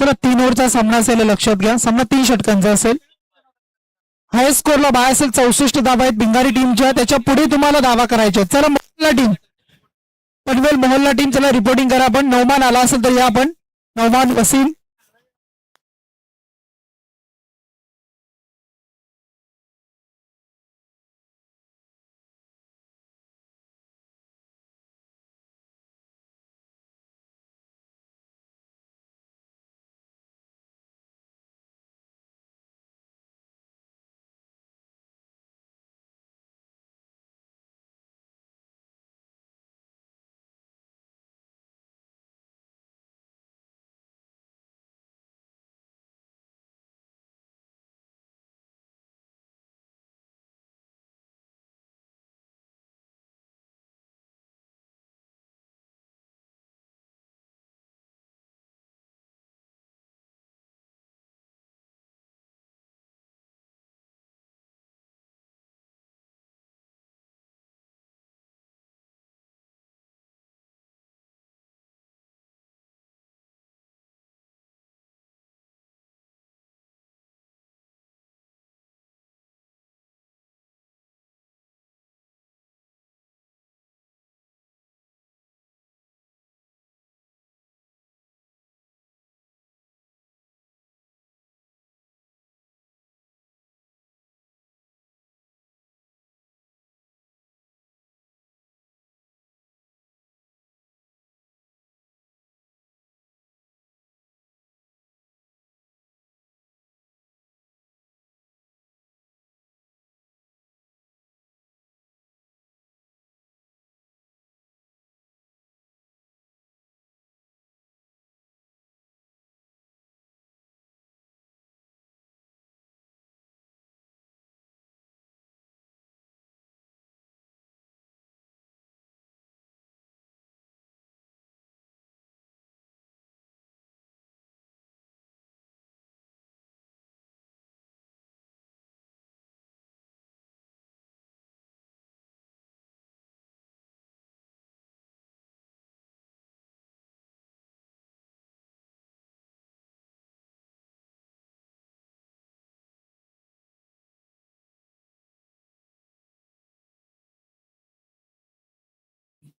चला 3 ओव्हरचा सामना असेल लक्षात घ्या. सामना 3 षटकांचा असेल. हायस्ट स्कोरला बाय असेल 64 धावा आहेत भिंगारी टीमच्या. त्याच्या पुढे तुम्हाला धावा करायच्या. चला मोहल्ला टीम, पनवेल मोहल्ला टीम, चला रिपोर्टिंग करा. आपण नौमान आला असेल तर या. आपण नौमान वसीम.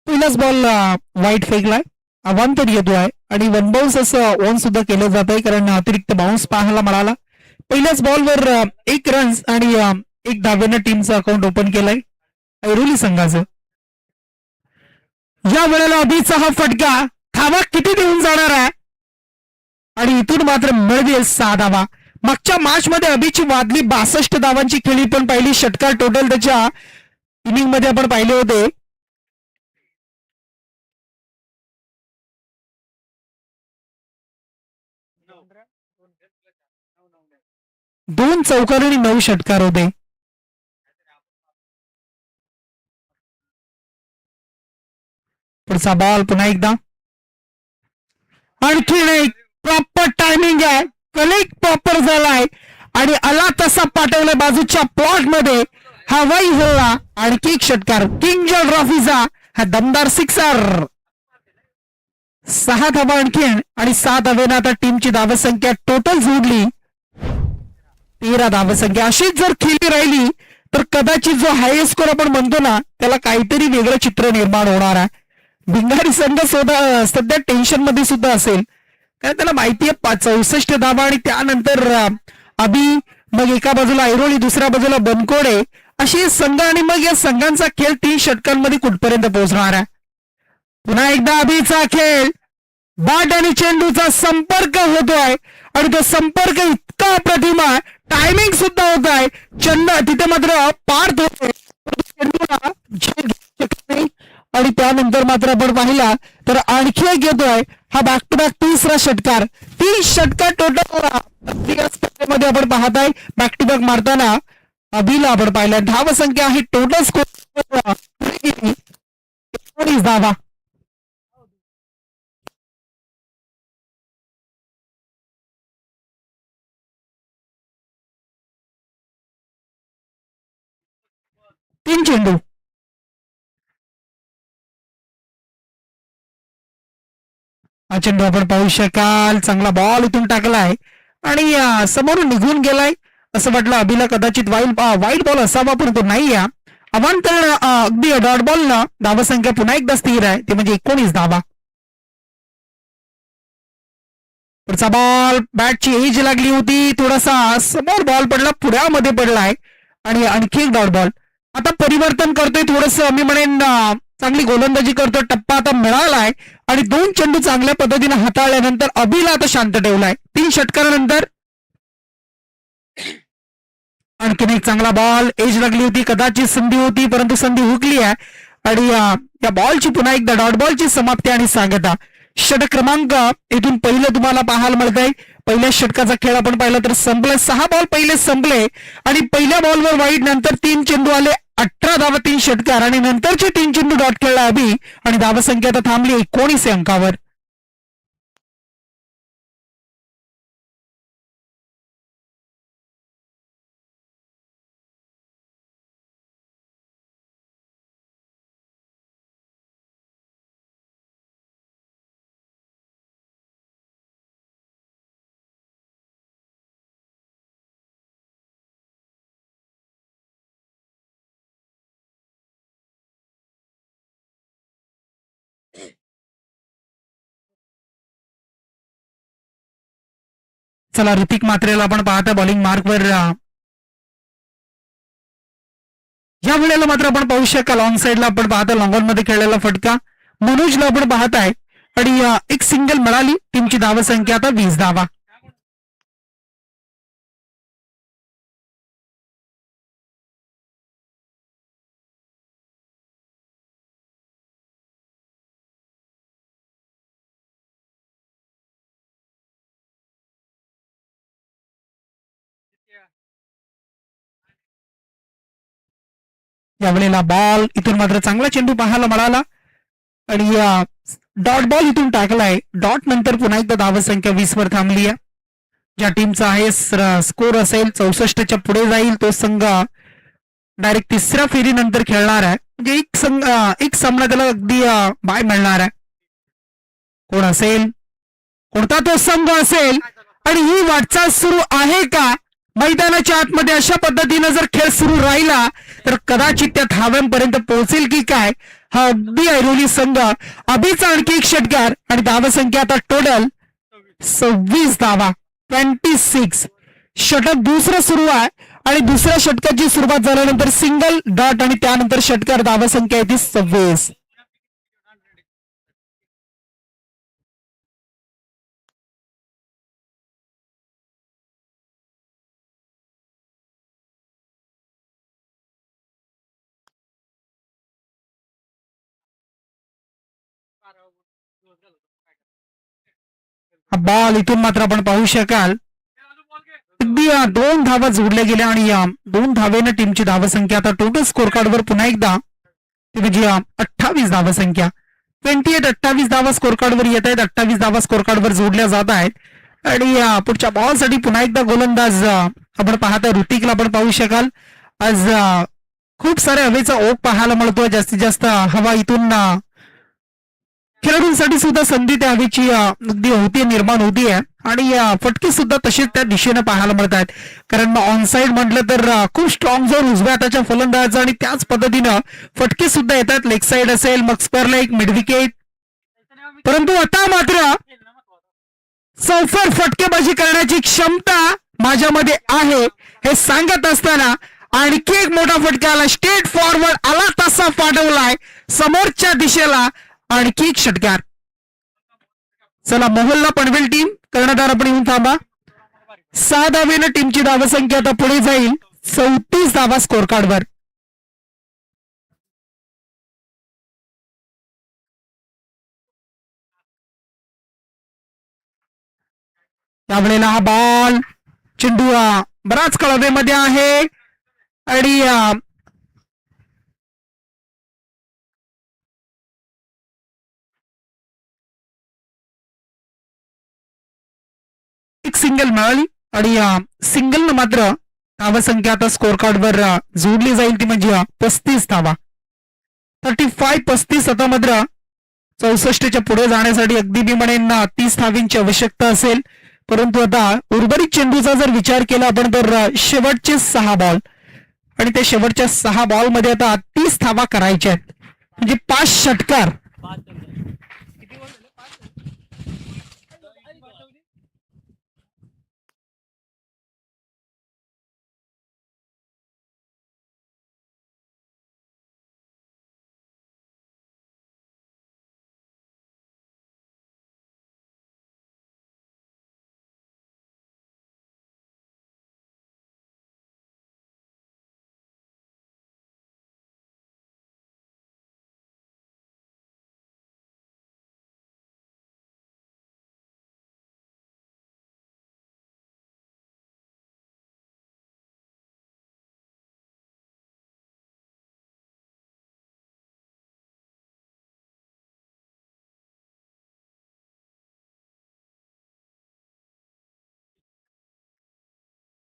पहिलाच बॉल वाईट फेकलाय. वन तर येतो आहे आणि वन बाउन्स असं ऑन सुद्धा केलं जात आहे कारण अतिरिक्त बाउन्स पाहायला मिळाला. पहिल्याच बॉलवर 1 रन्स आणि 1 धावेनं टीमचं अकाउंट ओपन केलंय ऐरोली संघाचं. या वेळेला अभिचा हा फटका धावा किती देऊन जाणार आहे आणि इथून मात्र मिळवेल 6 धावा. मागच्या मॅच मध्ये अभिची वादली 62 धावांची खेळी पण पाहिली. षटकार टोटल त्याच्या इनिंग मध्ये आपण पाहिले होते. दोन चौकार आणि 9 षटकार होते. पुढचा बॉल पुन्हा एकदा. आणखी एक प्रॉपर टायमिंग आहे. कलेक्ट प्रॉपर झालाय आणि आला तसा पाठवलाय बाजूच्या प्लॉट मध्ये. हवाई हल्ला आणखी एक षटकार. किंग जॉर्ज ट्रॉफीचा हा दमदार सिक्सर. 6 धावा आणखीन आणि 7 धावेनं आता टीमची धावसंख्या टोटल जोडली 13 धावसंख्या. अशीच जर खेळी राहिली तर कदाचित जो हायएस्ट स्कोर आपण म्हणतो ना त्याला काहीतरी वेगळं चित्र निर्माण होणार आहे. भिंगारी संघ सध्या टेन्शन मध्ये सुद्धा असेल कारण त्याला माहिती आहे 64 धावा आणि त्यानंतर अभि, मग एका बाजूला ऐरोली, दुसऱ्या बाजूला बनकोडे अशी संघ आणि मग या संघांचा खेळ 3 षटकांमध्ये कुठपर्यंत पोहोचणार आहे. पुन्हा एकदा अभिचा खेळ. बॅट आणि चेंडूचा संपर्क होतोय आणि तो संपर्क इतका अप्रतिम आहे. टायमिंग सुद्धा होत आहे. चेंडू तिथे मात्र पार्थ होतोय आणि त्यानंतर मात्र आपण पाहिला तर आणखी एक येतोय हा बॅक टू बॅक 3रा षटकार. 30 षटकार टोटल मध्ये आपण पाहत आहे. बॅक टू बॅक मारताना अभिला आपण पाहिला. धावसंख्या आहे टोटल स्कोर 19 धावा. तीन चेंडू. हा चेंडू आपण पाहू शकाल, चांगला बॉल इथून टाकलाय आणि समोरून निघून गेलाय. असं वाटलं अभिला कदाचित वाईट बॉल असावा, पण तो नाही या अवांतर अगदी डॉट बॉल ना. धावसंख्या पुन्हा एकदा स्थिर आहे, ते म्हणजे 19 धावा. पुढचा बॉल बॅटची एज लागली होती, थोडासा समोर बॉल पडला, पुढ्यामध्ये पडलाय आणि आणखी एक डॉट बॉल. आता परिवर्तन करतोय थोडस, मी म्हणेन चांगली गोलंदाजी करतोय. टप्पा आता मिळालाय आणि 2 चेंडू चांगल्या पद्धतीने हाताळल्यानंतर अभिला आता शांत ठेवलाय. 3 षटकारानंतर आणखीन एक चांगला बॉल, एज लागली होती, कदाचित संधी होती, परंतु संधी हुकली आहे आणि या बॉलची पुन्हा एकदा डॉट बॉलची समाप्ती आणि सांगता. षटक क्रमांक इथून पहिलं तुम्हाला पाहायला मिळत आहे. पहिल्या षटकाचा खेळ आपण पाहिला तर संपले, 6 बॉल पहिले संपले आणि पहिल्या बॉलवर वाईट, नंतर 3 चेंडू आले, 18 धावा 3 षटकार आणि नंतरचे 3 चेंडू डॉट खेळला अभि आणि धावसंख्या आता थांबली 19 अंकावर. चला ऋतिक मात्रेला आपण पाहता बॉलिंग मार्कवर. या वेळेला मात्र आपण पाहू शकाल ऑन साईडला आपण पाहता लॉंगॉन मध्ये खेळलेला फटका मनोजला आपण पाहताय आणि एक सिंगल मिळाली. टीमची धावसंख्या आता 20 धावा. यावेळेला बॉल इथून मात्र चांगला चेंडू पाहायला मिळाला आणि डॉट बॉल इथून टाकलाय. डॉट नंतर पुन्हा एकदा धावसंख्या 20 वर थांबली आहे. ज्या टीमचा आहे स्कोर असेल 64च्या पुढे जाईल तो संघ डायरेक्ट तिसऱ्या फेरीनंतर खेळणार आहे. म्हणजे एक सामना त्याला अगदी बाय मिळणार आहे. कोण असेल, कोणता तो संघ असेल आणि ही वाटचाल सुरू आहे का मैदानाच्या आतमध्ये? अशा पद्धतीने जर खेळ सुरू राहिला तर कदाचित त्या धाव्यांपर्यंत पोहोचेल की काय हा अगदी ऐरोली संघ. अभिचा आणखी एक षटकार आणि धावसंख्या आता टोटल 26 धावा, 26. षटक दुसरं सुरू आहे आणि दुसऱ्या षटकाची सुरुवात झाल्यानंतर सिंगल डॉट आणि त्यानंतर षटकार. धावसंख्या येते 26. बॉल इथून मात्र आपण पाहू शकाल अगदी 2 धावा जोडल्या गेल्या आणि 2 धावेनं टीमची धावसंख्या आता टोटल स्कोर कार्डवर पुन्हा एकदा म्हणजे 28 धावसंख्या. 28 धावा स्कोर कार्डवर येत आहेत. 28 धावा स्कोर कार्डवर जोडल्या जात आहेत आणि पुढच्या बॉलसाठी पुन्हा एकदा गोलंदाज आपण पाहता ऋतिकला आपण पाहू शकाल. आज खूप सारे हवेचा ओघ पाहायला मिळतोय. जास्तीत जास्त हवा इथून खेळाडूंसाठी सुद्धा संधी त्या हवेची अगदी होती निर्माण होती आहे आणि फटके सुद्धा तसेच त्या दिशेने पाहायला मिळत आहेत. कारण मग ऑन साइड म्हटलं तर खूप स्ट्रॉंग झोन उजव्या हाताच्या फलंदाज आणि त्याच पद्धतीनं फटके सुद्धा येतात. लेग साइड असेल, मग स्क्वेअर लेग, मिड विकेट. परंतु आता मात्र चौफर फटकेबाजी करण्याची क्षमता माझ्यामध्ये आहे हे सांगत असताना आणखी एक मोठा फटका आला. स्ट्रेट फॉरवर्ड आला तसा पाठवलाय समोरच्या दिशेला. आणखी एक षटकार. चला मोहल्ला पनवेल टीम कर्णधार आपण येऊन थांबा. 6 धावेनं टीमची धावसंख्या आता पुढे जाईल 34 धावा स्कोर कार्डवर. त्यावेळेला हा बॉल चेंडू बराच कळवेमध्ये आहे आणि एक सिंगल मिळाली आणि सिंगल मात्र धावसंख्या आता स्कोर कार्डवर जोडली जाईल ती म्हणजे 35 धावा. 35 आता मात्र 64च्या पुढे जाण्यासाठी अगदी मी म्हणेन 30 धावींची आवश्यकता असेल. परंतु आता उर्वरित चेंडूचा जर विचार केला आपण तर शेवटचे 6 बॉल आणि त्या शेवटच्या 6 बॉल मध्ये आता 30 धावा करायच्या आहेत म्हणजे 5 षटकार.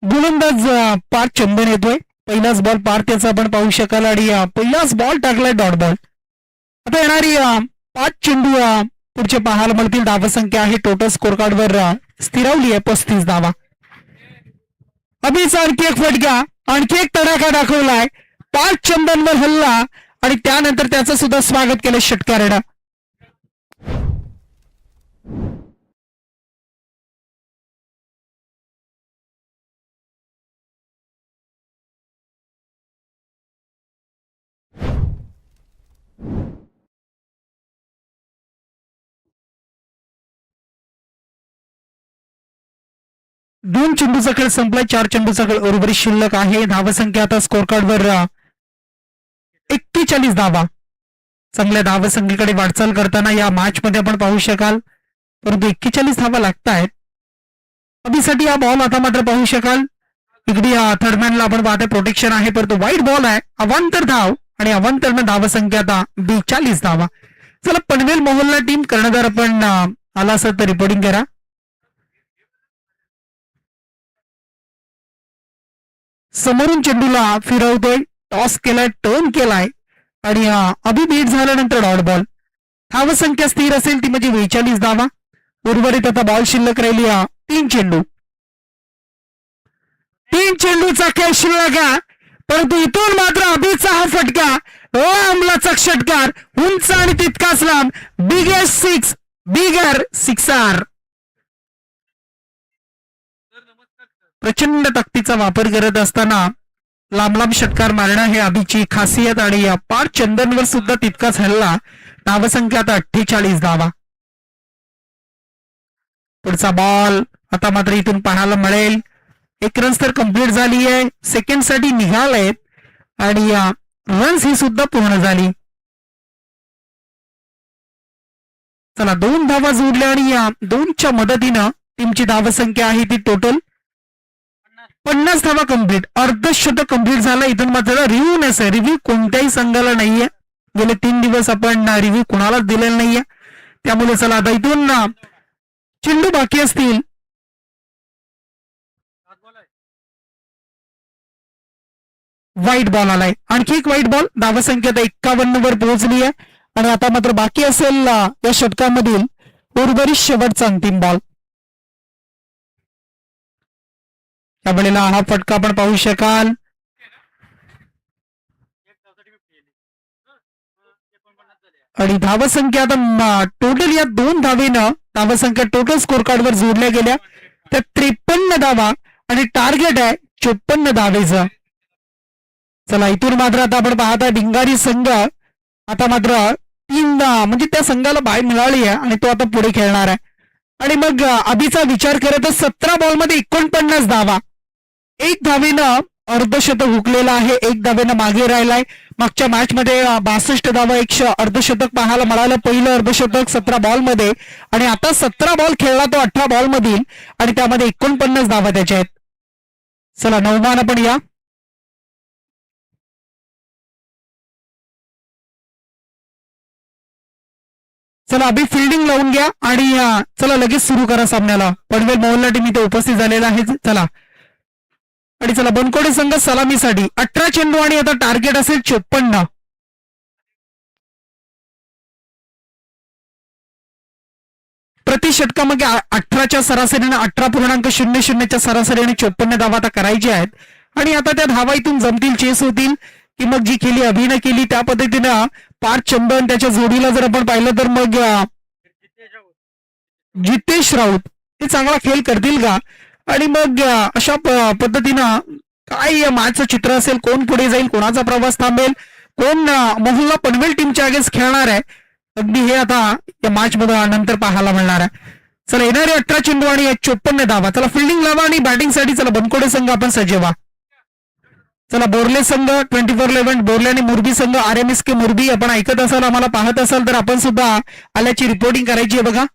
गोलंदाज पार्थ चंदन येतोय. पहिलाच बॉल पार्थ त्याचा आपण पाहू शकाल आणि पहिलाच बॉल टाकलाय डॉट बॉल. आता येणारी 5 चेंडू पुढचे पाहायला मिळतील. धावसंख्या आहे टोटल स्कोर कार्डवर स्थिरावली आहे 35 धावा. अभिचा आणखी एक फटका, आणखी एक तडाखा दाखवलाय. पार्थ चंदनवर हल्ला आणि त्यानंतर त्याचं सुद्धा स्वागत केलं षटकारानं. दोन चेंडूचा खेळ संपलाय. 4 चेंडूचा खेळ उर्वरित शिल्लक आहे. धावसंख्या आता स्कोर कार्डवर 41 धावा. चांगल्या धावसंख्येकडे वाटचाल करताना या मॅच मध्ये आपण पाहू शकाल. परंतु 41 धावा लागतायत. अभिसाठी हा बॉल आता मात्र पाहू शकाल. इकडे थर्डमॅनला आपण पाहतोय प्रोटेक्शन आहे परंतु वाईट बॉल आहे. अवांतर धाव आणि अवांतर धावसंख्या आता 42 धावा. चला पनवेल मोहल्ला टीम कर्णधार आपण आला असं तर रिपोर्टिंग करा. समोरून चेंडूला फिरवतोय, टॉस केलाय, टर्न केलाय आणि अभि बीट झाल्यानंतर डॉट बॉल. धावसंख्या स्थिर असेल ती म्हणजे 42 धावा. उर्वरित आता बॉल शिल्लक राहिली 3 चेंडू. 3 चेंडूचा खेळ शिल्लक परंतु इथून मात्र अभिचा हा फटका लांबलाचा षटकार उंच आणि तितकाच लांब. बिगर सिक्सर. प्रचंड ताकदीचा वापर करत असताना लांब लांब षटकार मारणं हे अभिची खासियत आणि पार्थ चंदनवर सुद्धा तितकाच हल्ला. धावसंख्या आता 48 धावा. पुढचा बॉल आता मात्र इथून पाहायला मिळेल. 1 रन्स तर कंप्लीट झाली आहे. सेकंड साठी निघालेत आणि रन्स ही सुद्धा पूर्ण झाली. चला 2 धावा जोडल्या आणि या 2च्या मदतीनं टीमची धावसंख्या आहे ती टोटल 50 धावा कंप्लीट. अर्धशतक कंप्लीट झालं. इथून मात्र रिव्ह्यू नसेल. रिव्ह्यू कोणत्याही संघाला नाहीये. गेले 3 दिवस आपण रिव्ह्यू कुणालाच दिलेला नाहीये. त्यामुळे चला आता इथून चेंडू बाकी असतील. व्हाईट बॉल आलाय. आणखी एक व्हाईट बॉल. धावसंख्या आता 51 वर पोहोचली आहे आणि आता मात्र बाकी असेल या षटकामधील उर्वरित शेवटचा अंतिम बॉल. त्यावेळेला हा फटका आपण पाहू शकाल. आणि धावसंख्या आता टोटल या 2 धावेनं धावसंख्या टोटल स्कोर कार्डवर जोडल्या गेल्या. त्या 53 धावा आणि टार्गेट आहे 54 धावेचं. चला इथून मात्र आता आपण पाहताय भिंगारी संघ आता मात्र 3 म्हणजे त्या संघाला बाय मिळाली आहे आणि तो आता पुढे खेळणार आहे. आणि मग अभिचा विचार करत 17 बॉलमध्ये 49 धावा. 1 धावेनं अर्धशतक हुकलेला आहे. 1 धावेनं मागे राहिलाय. मागच्या मॅच मध्ये 62 धावा 1 अर्धशतक पाहायला मिळालं. पहिलं अर्धशतक 17 बॉल मध्ये आणि आता 17 बॉल खेळला तो 18 बॉल मधील आणि त्यामध्ये 49 धावा त्याच्या आहेत. चला नवमान आपण या. चला अभि फिल्डिंग लावून घ्या आणि चला लगेच सुरू करा सामन्याला. पनवेल मोहल्ला टीम इथे उपस्थित झालेला आहे. चला आणि चला बनकोडे संघ सलामीसाठी 18 चेंडू आणि आता टार्गेट असेल 54. प्रति षटकामागे 18च्या सरासरीने 18.00च्या सरासरीने 54 धावा आता करायची आहेत. आणि आता त्या धावा इथून जमतील, चेस होतील की मग जी केली अभिनय केली त्या पद्धतीनं पार्थ चंदन त्याच्या जोडीला जर आपण पाहिलं तर मग जितेश राऊत हे चांगला खेळ करतील का. आणि मग अशा पद्धतीनं काय या मॅचचं चित्र असेल, कोण पुढे जाईल, कोणाचा प्रवास थांबेल, कोण मोहल्ला पनवेल टीमच्या अगेन्स्ट खेळणार आहे, अगदी हे आता या मॅच मध्ये नंतर पाहायला मिळणार आहे. चला येणारे 18 चेंडू आणि 54 धावा. चला फिल्डिंग लावा आणि बॅटिंग साठी चला बनकोडे संघ आपण सज्ज व्हा. चला बोर्ले संघ 24/11 बोर्ले आणि मुरबी संघ RMSK मुरबी आपण ऐकत असाल, आम्हाला पाहत असाल तर आपण सुद्धा आल्याची रिपोर्टिंग करायची आहे बघा.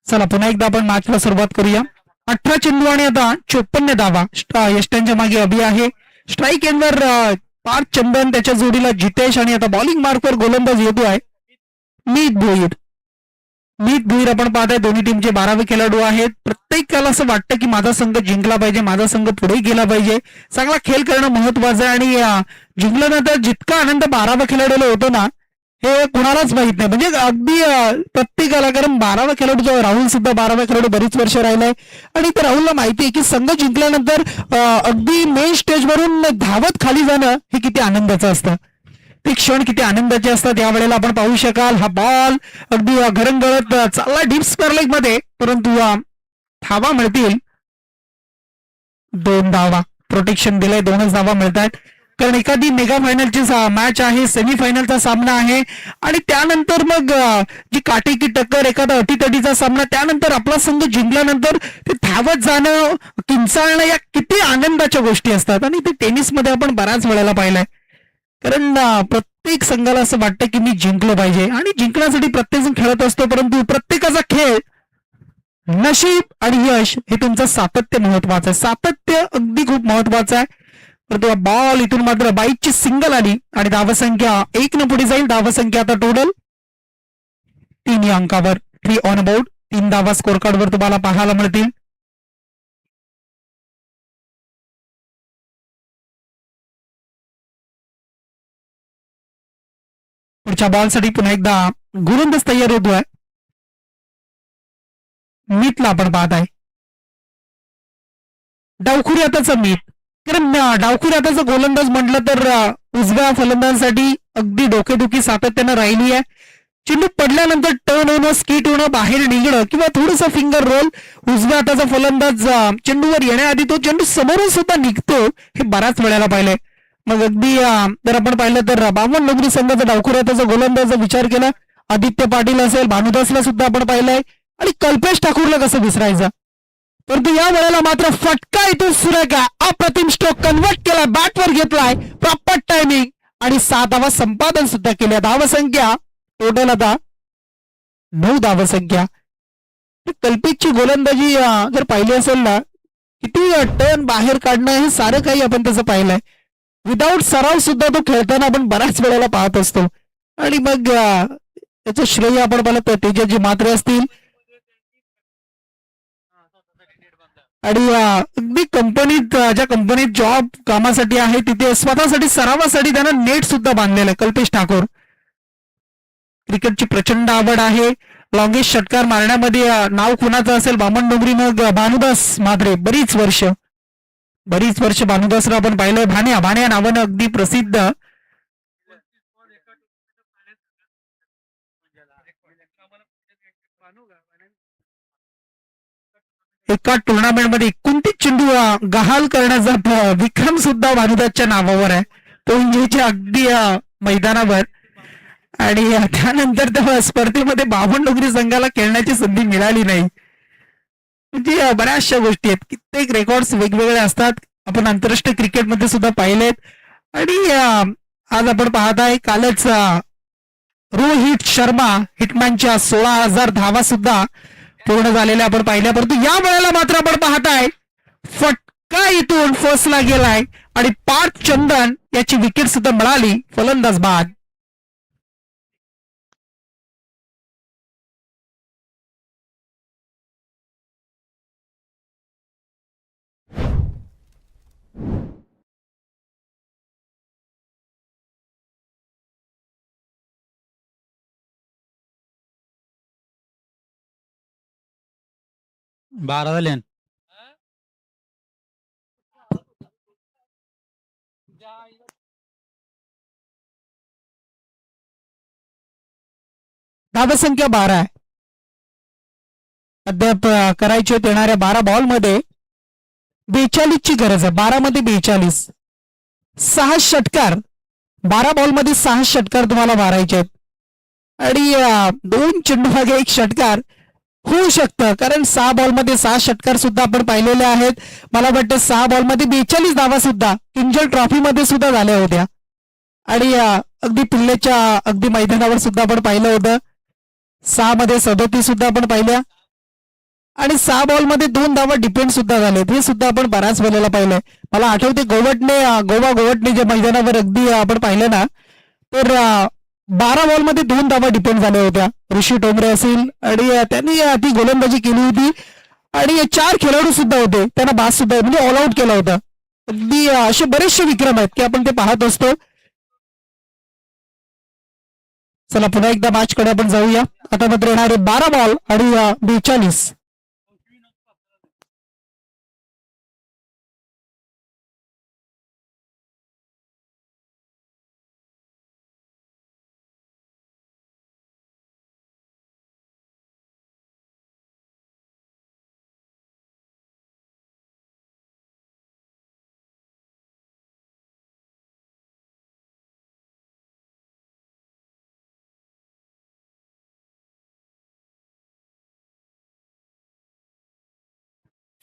चला पुन्हा एकदा आपण मॅचला सुरुवात करूया. 18 चेंडू आणि आता 54 धावा. यष्ट्यांच्या मागे अभि आहे. स्ट्राईक एंडवर पार्थ चंदन त्याच्या जोडीला जितेश आणि आता बॉलिंग मार्कवर गोलंदाज येतो आहे मीत भोईर. मीत भोईर आपण पाहताय दोन्ही टीमचे 12वे खेळाडू आहेत. प्रत्येकाला असं वाटतं की माझा संघ जिंकला पाहिजे, माझा संघ पुढे गेला पाहिजे, चांगला खेळ करणं महत्वाचं आहे. आणि जिंकल्यानंतर जितका आनंद 12व्या खेळाडूला होतो ना हे कुणालाच माहित नाही, म्हणजे अगदी प्रत्येकाला. कारण 12वा खेळाडू जो राहुल सुद्धा 12वा खेळाडू बरीच वर्ष राहिलाय आणि त्या राहुलला माहिती आहे की संघ जिंकल्यानंतर अगदी मेन स्टेजवरून धावत खाली जाणं हे किती आनंदाचं असतं, ते क्षण किती आनंदाचे असतात. यावेळेला आपण पाहू शकाल हा बॉल अगदी घरंगळत चालला डीप स्क्वेअर लेग मध्ये, परंतु धावा मिळतील 2 धावा. प्रोटेक्शन दिलंय, 2च धावा मिळतात. कारण एखादी मेगा फायनलची मॅच आहे, सेमीफायनलचा सामना आहे आणि त्यानंतर मग जी काटेकी टक्कर, एखादा अटीतटीचा सामना, त्यानंतर आपला संघ जिंकल्यानंतर ते धावत जाणं, किंचाळणं या किती आनंदाच्या गोष्टी असतात. आणि ते टेनिसमध्ये आपण बऱ्याच वेळेला पाहिलंय. कारण प्रत्येक संघाला असं वाटतं की मी जिंकलो पाहिजे आणि जिंकण्यासाठी प्रत्येक जण खेळत असतो, परंतु प्रत्येकाचा खेळ, नशीब आणि यश हे तुमचं सातत्य महत्वाचं आहे. सातत्य अगदी खूप महत्वाचं आहे. परंतु बॉल इथून मात्र बाईकची सिंगल आली आणि धावसंख्या 1 न पुढे जाईल. धावसंख्या आता टोटल 3 या अंकावर. 3 ऑन अबाउट. 3 धावा स्कोर कार्डवर तुम्हाला पाहायला मिळतील. पुढच्या बॉलसाठी पुन्हा एकदा गोलंदाज तयार होतोय. मीतला आपण पाहत आहे. डावखुरी आताचा मीत. कारण डावखुरी आताचा गोलंदाज म्हटलं तर उजव्या फलंदाजांसाठी अगदी डोकेदुखी सातत्यानं राहिली आहे. चेंडू पडल्यानंतर टर्न होणं, स्किट होणं, बाहेर निघणं किंवा थोडंसं फिंगर रोल, उजव्या हाताचा फलंदाज चेंडूवर येण्याआधी तो चेंडू समोरून सुद्धा निघतो, हे बऱ्याच वेळेला पाहिलंय. मग अगदी जर आपण पाहिलं तर 52 नगरी संघाचा डावखुरी हाताचा गोलंदाजाचा विचार केला, आदित्य पाटील असेल, भानुदासला सुद्धा आपण पाहिलंय आणि कल्पेश ठाकूरला कसं विसरायचं. परंतु या वेळेला मात्र फटका इथून सुरेखा अप्रतिम स्ट्रोक कन्वर्ट केला, बॅटवर घेतलाय, प्रॉपर टायमिंग आणि 6 धावा संपादन सुद्धा केल्या. धावसंख्या टोटल आता 9 धावसंख्या. कल्पेशची गोलंदाजी जर पाहिली असेल ना, किती टर्न बाहेर काढणं हे सारं काही आपण त्याचं पाहिलंय. विदाऊट सराव सुद्धा तो खेळताना आपण बऱ्याच वेळेला पाहत असतो. आणि मग त्याचं श्रेय आपण पाहिलं तर तेजाजी मात्रे असतील, आणि अगदी कंपनीत ज्या कंपनीत जॉब कामासाठी आहे तिथे स्वतःसाठी सरावासाठी त्यानं नेट सुद्धा बांधलेलं आहे. कल्पेश ठाकूर, क्रिकेटची प्रचंड आवड आहे. लॉंगेस्ट षटकार मारण्यामध्ये नाव कुणाचं असेल, बामण डोंगरी मग भानुदास मात्रे. बरीच वर्ष भानुदासला आपण पाहिलं. भाण्या भाण्या नावानं अगदी प्रसिद्ध. एका टुर्नामेंटमध्ये 29 चेंडू गहाल करण्याचा विक्रम सुद्धा भानुदासच्या नावावर आहे. तो इंग्लंडच्या अगदी मैदानावर. आणि त्यानंतर त्या स्पर्धेमध्ये बामण डोंगरी संघाला खेळण्याची संधी मिळाली नाही. म्हणजे बऱ्याचशा गोष्टी आहेत. कित्येक रेकॉर्ड्स वेगवेगळे असतात. आपण आंतरराष्ट्रीय क्रिकेटमध्ये सुद्धा पाहिलेत. आणि आज आपण पाहत आहे कालच रोहित शर्मा हिटमॅनच्या 16,000 धावा सुद्धा पूर्ण झालेल्या आपण पाहिल्या. परंतु या वेळेला मात्र आपण पाहताय फटका इथून फसला गेलाय आणि पार्थ चंदन याची विकेट सुद्धा मिळाली फलंदाज बाद. बारा झाले. धावसंख्या 12 आहे. अद्याप करायचे येणाऱ्या 12 बॉलमध्ये 42 ची गरज आहे. 12 मध्ये 42. 6 षटकार. 12 बॉलमध्ये 6 षटकार तुम्हाला मारायचे आहेत. आणि 2 चेंडू मागे 1 षटकार होऊ शकतं, कारण 6 बॉलमध्ये 6 षटकार सुद्धा आपण पाहिलेले आहेत. मला वाटतं 6 बॉलमध्ये 42 धावा सुद्धा किंजल ट्रॉफीमध्ये सुद्धा झाल्या होत्या. आणि अगदी पिल्लेच्या अगदी मैदानावर सुद्धा आपण पाहिलं होतं. 6 मध्ये 37 सुद्धा आपण पाहिल्या. आणि 6 बॉलमध्ये 2 धावा डिपेंड सुद्धा झालेत. हे सुद्धा आपण बऱ्याच वेळेला पाहिलंय. मला आठवते गोवा जे मैदानावर अगदी आपण पाहिलं ना, तर 12 बॉलमध्ये 2 धावा डिपेंड झाल्या होत्या. ऋषी टोमरे असेल आणि त्यांनी ती गोलंदाजी केली होती. आणि 4 खेळाडू सुद्धा होते, त्यांना बाद सुद्धा म्हणजे ऑल आउट केला होता. अगदी असे बरेचसे विक्रम आहेत की आपण ते पाहत असतो. चला पुन्हा एकदा मॅच कडे आपण जाऊया. आता मात्र येणारे 12 बॉल आणि 42.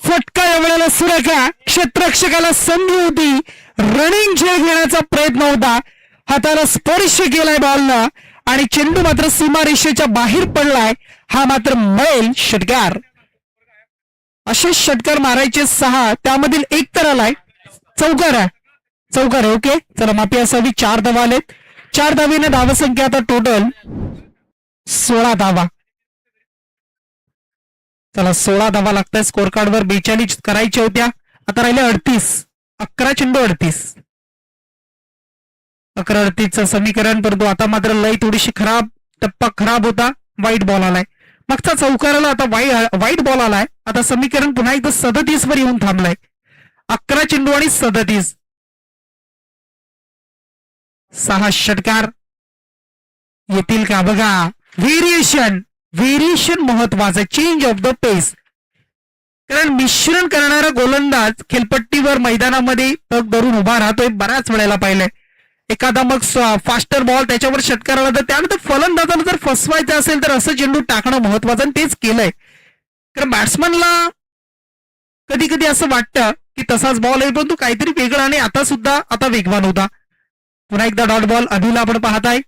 फटका या वेळेला सुरेखा. क्षेत्ररक्षकाला संधी होती, रनिंग झेल घेण्याचा प्रयत्न होता. हाताला स्पर्श केलाय बॉलनं आणि चेंडू मात्र सीमारेषेच्या बाहेर पडलाय. हा मात्र मिळेल षटकार. असे षटकार मारायचे 6, त्यामधील 1 तर आलाय. चौकार आहे. ओके, चला माफी असावी. 4 धावा आलेत. 4 धावेने धावसंख्या आता टोटल 16 धावा. चला 16 धावा लागतात. स्कोर कार्डवर 42 करायच्या होत्या. आता राहिले 38. 11 चेंडू 38. 11-38चं समीकरण. परंतु आता मात्र लय थोडीशी टप्पा खराब होता. वाईट बॉल आलाय. मागचा चौकाराला आता वाईट बॉल आलाय. आता समीकरण पुन्हा एकदा 37 वर येऊन थांबलाय. 11 चेंडू आणि 37. 6 षटकार येतील का बघा. व्हेरिएशन महत्वाचं. चेंज ऑफ द पेस. कारण मिश्रण करणारा गोलंदाज खेळपट्टीवर मैदानामध्ये तग धरून उभा राहतोय. बऱ्याच वेळेला पाहिलंय. एखादा मग फास्टर बॉल त्याच्यावर षटकार आला तर त्यानंतर फलंदाजाला जर फसवायचं असेल तर असं चेंडू टाकणं महत्वाचं, आणि तेच केलंय. कारण बॅट्समनला कधी कधी असं वाटतं की तसाच बॉल आहे, परंतु काहीतरी वेगळं. आणि आता सुद्धा वेगवान होता. पुन्हा एकदा डॉट बॉल अभिला आपण पाहताय.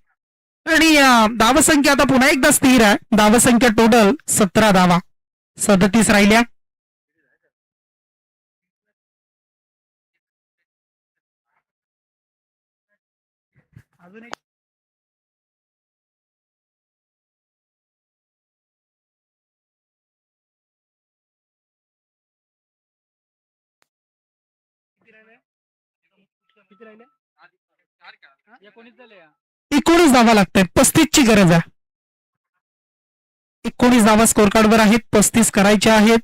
आणि धावसंख्या आता पुन्हा एकदा स्थिर आहे. धावसंख्या टोटल 17 धावा. 37 राहिल्या. अजून एक 19 धावा लागतात. 35 ची गरज आहे. 19 धावा स्कोर कार्डवर आहेत. 35 करायच्या आहेत.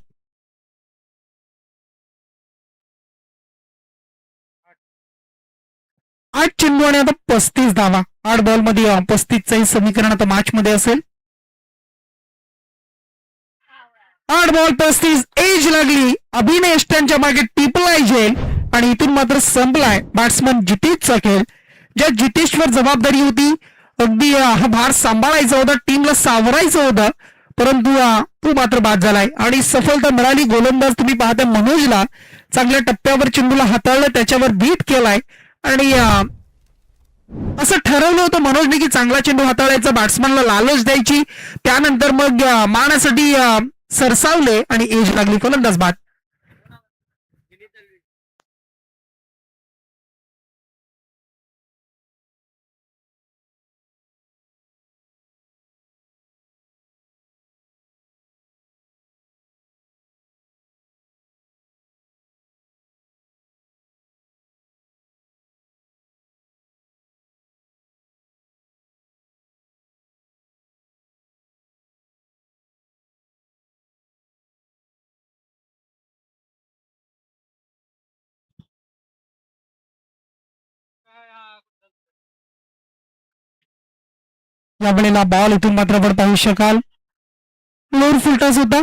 8 चेंडू आणि आता 35 धावा. 8 बॉल मध्ये 35चं समीकरण आता मॅच मध्ये असेल. 8 बॉल 35. एज लागली. अभिनय अष्टांच्या मागे टिपलाय झेल आणि इथून मात्र संपलाय बॅट्समन जितेशचा खेळ. ज्या जितेशवर जबाबदारी होती, अगदी हा भार सांभाळायचा होता, टीमला सावरायचं होतं, परंतु तो मात्र बाद झालाय आणि सफलता मिळाली. गोलंदाज तुम्ही पाहता मनोजला चांगल्या टप्प्यावर चेंडूला हाताळलं, त्याच्यावर बीट केलाय आणि असं ठरवलं होतं मनोजने की चांगला चेंडू हाताळायचा, बॅट्समनला लालच द्यायची, त्यानंतर मग मारण्यासाठी सरसावले आणि एज लागली. फलंदाज बाद. यावेळेला बॉल इथून मात्र आपण पाहू शकाल फ्लोर फुलटॉस होता.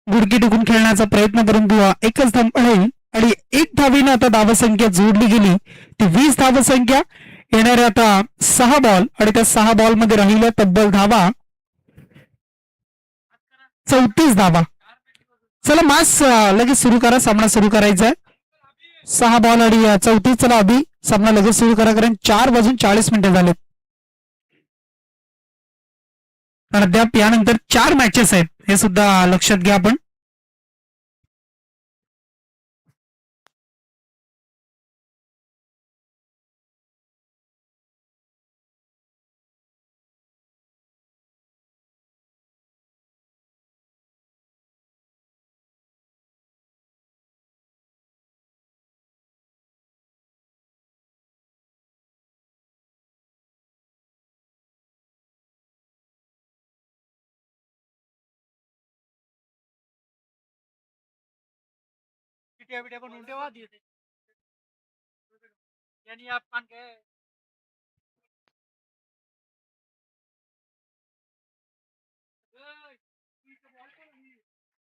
गुडकी टिकून खेळण्याचा प्रयत्न परंतु एकच धाव मिळेल आणि 1 धावेनं आता धावसंख्या जोडली गेली. ती 20 धावसंख्या. येणाऱ्या आता 6 बॉल आणि त्या 6 बॉल मध्ये राहिल्या तब्बल धावा 34 धावा. चला मास लगेच सुरू करा. सामना सुरू करायचा आहे. 6 बॉल आणि 34. चला अभि सामना लगेच सुरू करा, कारण 4:40 झालेत. अद्याप यानंतर 4 मॅचेस आहेत, हे सुद्धा लक्षात घ्या आपण.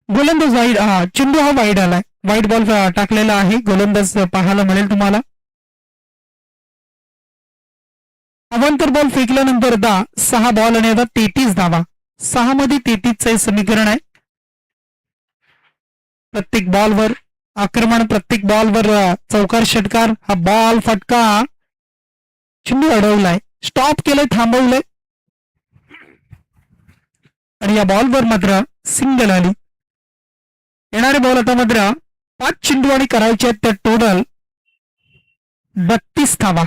गोलंदाज वाईड. चेंडू हा वाईड आलाय. वाईट बॉल टाकलेला आहे. गोलंदाज पाहायला मिळेल तुम्हाला. अवांतर बॉल फेकल्यानंतर 6 बॉल आणि आता 33 धावा. 6 मध्ये 33चं समीकरण आहे. प्रत्येक बॉलवर आक्रमण, प्रत्येक बॉलवर चौकार षटकार. हा बॉल फटका, चेंडू अडवलाय, स्टॉप केलंय, थांबवलंय आणि या बॉलवर मात्र सिंगल आली. येणारे बॉल आता मात्र 5 चेंडू आणि करायचे आहेत त्या टोटल 32 धावा.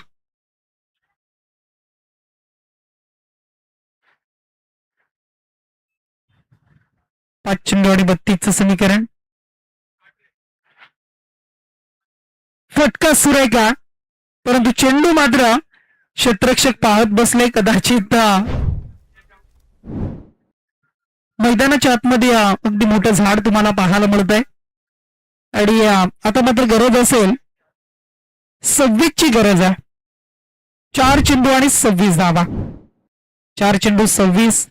पाच चेंडू आणि 32चं समीकरण. फटका सुरेखा, परंतु चेंडू मात्र क्षेत्ररक्षक पाहत बसले. कदाचित मैदानाच्या आतमध्ये अगदी मोठं झाड तुम्हाला पाहायला मिळत आहे आणि आता मात्र गरज असेल 26 ची गरज आहे. 4 चेंडू आणि 26 धावा. 4 चेंडू 26.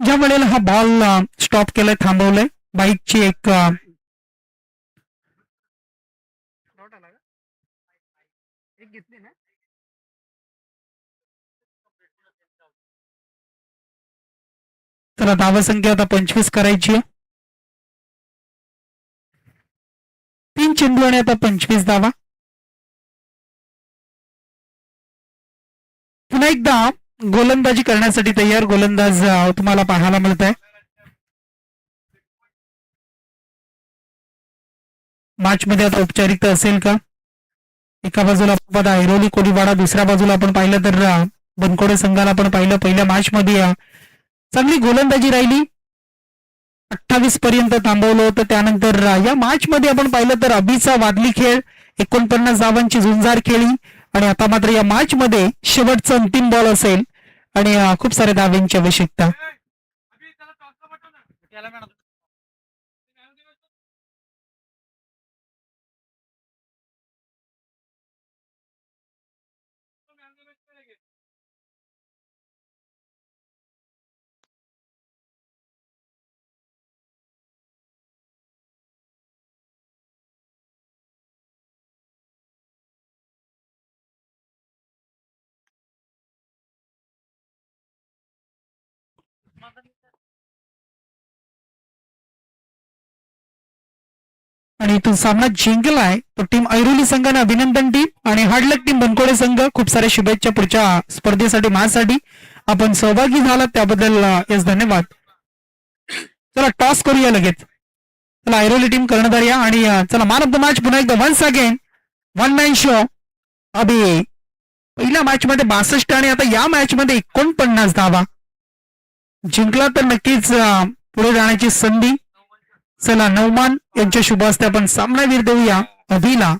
ज्या वेळेला हा बॉल स्टॉप केलाय, थांबवलंय, बाईकची एक चला धावसंख्या आता 25 करायची आहे. 3 चेंडू आणि आता 25 धावा. पुन्हा एकदा गोलंदाजी करण्यासाठी तयार गोलंदाज तुम्हाला पाहायला मिळत आहे. मॅच मध्ये आता औपचारिकता असेल का? एका बाजूला आपण ऐरोली कोळीवाडा, दुसऱ्या बाजूला आपण पाहिलं तर बनकोडे संघाला आपण पाहिलं पहिल्या मॅच मध्ये चांगली गोलंदाजी राहिली, 28 पर्यंत थांबवलं होतं. त्यानंतर या मॅच मध्ये आपण पाहिलं तर अभिचा वादली खेळ, 49 धावांची झुंजार खेळी आणि आता मात्र या मॅच मध्ये शेवटचा अंतिम बॉल असेल आणि खूप साऱ्या धावांची आवश्यकता. आणि तो सामना जिंकलाय तो टीम ऐरोली संघाने. अभिनंदन टीम आणि हार्डलक टीम बनकोडे संघ. खूप साऱ्या शुभेच्छा पुढच्या स्पर्धेसाठी, मॅचसाठी. आपण सहभागी झालात त्याबद्दल यस धन्यवाद. चला टॉस करूया लगेच. चला ऐरोली टीम कर्णधार या आणि चला मॅन ऑफ द मॅच पुन्हा एकदा once again one man show. अभि पहिल्या मॅच मध्ये 62 आणि आता या मॅच मध्ये 49 धावा. जिंकला तर नक्कीच पुढे जाण्याची संधी. चला नवमान यांच्या शुभ हस्ते आपण सामनावीर देऊया अभिला.